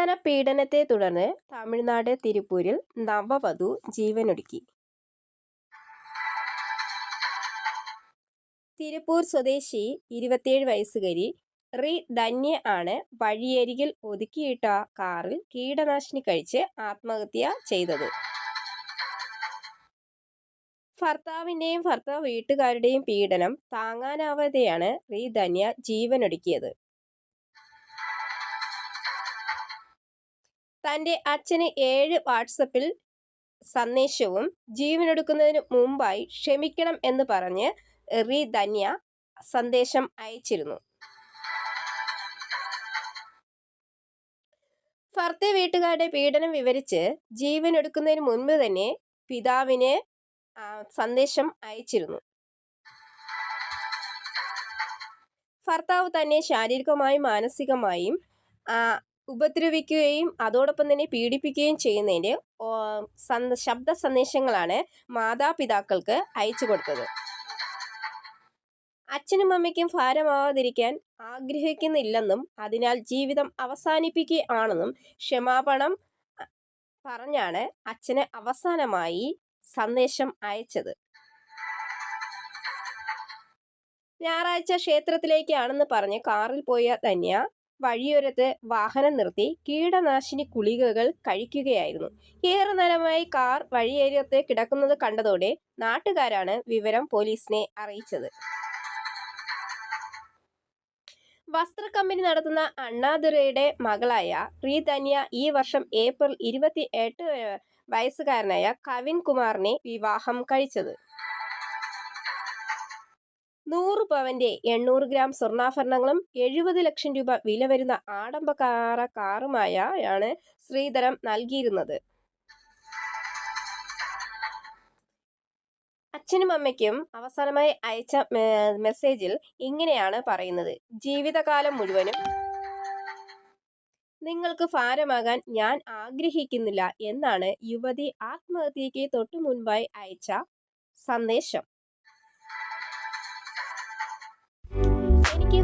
സ്ത്രീധന പീഡനത്തെ തുടർന്ന് തമിഴ്നാട് തിരുപ്പൂരിൽ നവവധു ജീവനൊടുക്കി. തിരുപ്പൂർ സ്വദേശി 27 വയസ്സുകാരി റി ധന്യ ആണ് വഴിയരികിൽ ഒതുക്കിയിട്ട കാറിൽ കീടനാശിനി കഴിച്ച് ആത്മഹത്യ ചെയ്തത്. ഭർത്താവിന്റെയും ഭർത്താവ് വീട്ടുകാരുടെയും പീഡനം താങ്ങാനാവാതെയാണ് റി ധന്യ ജീവനൊടുക്കിയത്. തന്റെ അച്ഛന് 7 വാട്സപ്പിൽ സന്ദേശവും ജീവനൊടുക്കുന്നതിന് മുമ്പായി ക്ഷമിക്കണം എന്ന് പറഞ്ഞ് റി ധന്യ സന്ദേശം അയച്ചിരുന്നു. ഭർത്തൃ വീട്ടുകാരുടെ പീഡനം വിവരിച്ച് ജീവനൊടുക്കുന്നതിന് മുൻപ് തന്നെ പിതാവിന് സന്ദേശം അയച്ചിരുന്നു. ഭർത്താവ് തന്നെ ശാരീരികമായും മാനസികമായും ഉപദ്രവിക്കുകയും അതോടൊപ്പം തന്നെ പീഡിപ്പിക്കുകയും ചെയ്യുന്നതിൻ്റെ ശബ്ദ സന്ദേശങ്ങളാണ് മാതാപിതാക്കൾക്ക് അയച്ചു കൊടുത്തത്. അച്ഛനും അമ്മയ്ക്കും ഭാരമാവാതിരിക്കാൻ ആഗ്രഹിക്കുന്നില്ലെന്നും അതിനാൽ ജീവിതം അവസാനിപ്പിക്കുകയാണെന്നും ക്ഷമാപണം പറഞ്ഞാണ് അച്ഛന് അവസാനമായി സന്ദേശം അയച്ചത്. ഞായറാഴ്ച ക്ഷേത്രത്തിലേക്കാണെന്ന് പറഞ്ഞ് കാറിൽ പോയ ധന്യ വഴിയോരത്ത് വാഹനം നിർത്തി കീടനാശിനി ഗുളികകൾ കഴിക്കുകയായിരുന്നു. ഏറെ നേരമായി കാർ വഴിയോരത്ത് കിടക്കുന്നത് കണ്ടതോടെ നാട്ടുകാരാണ് വിവരം പോലീസിനെ അറിയിച്ചത്. വസ്ത്രക്കമ്പനി നടത്തുന്ന അണ്ണാദുരൈയുടെ മകളായ റി ധന്യ ഈ വർഷം ഏപ്രിൽ 28 വയസ്സുകാരനായ കവിൻ കുമാറിനെ വിവാഹം കഴിച്ചത്. 100 പവന്റെ 800 ഗ്രാം സ്വർണ്ണാഭരണങ്ങളും 70 ലക്ഷം രൂപ വില വരുന്ന ആഡംബര കാറുമായാണ് സ്ത്രീധനം നൽകിയിരുന്നത്. അച്ഛനും അമ്മയ്ക്കും അവസാനമായി അയച്ച മെസ്സേജിൽ ഇങ്ങനെയാണ് പറയുന്നത്: ജീവിതകാലം മുഴുവനും നിങ്ങൾക്ക് ഭാരമാകാൻ ഞാൻ ആഗ്രഹിക്കുന്നില്ല എന്നാണ് യുവതി ആത്മഹത്യയ്ക്ക് തൊട്ടു മുൻപായി അയച്ച സന്ദേശം. എനിക്ക്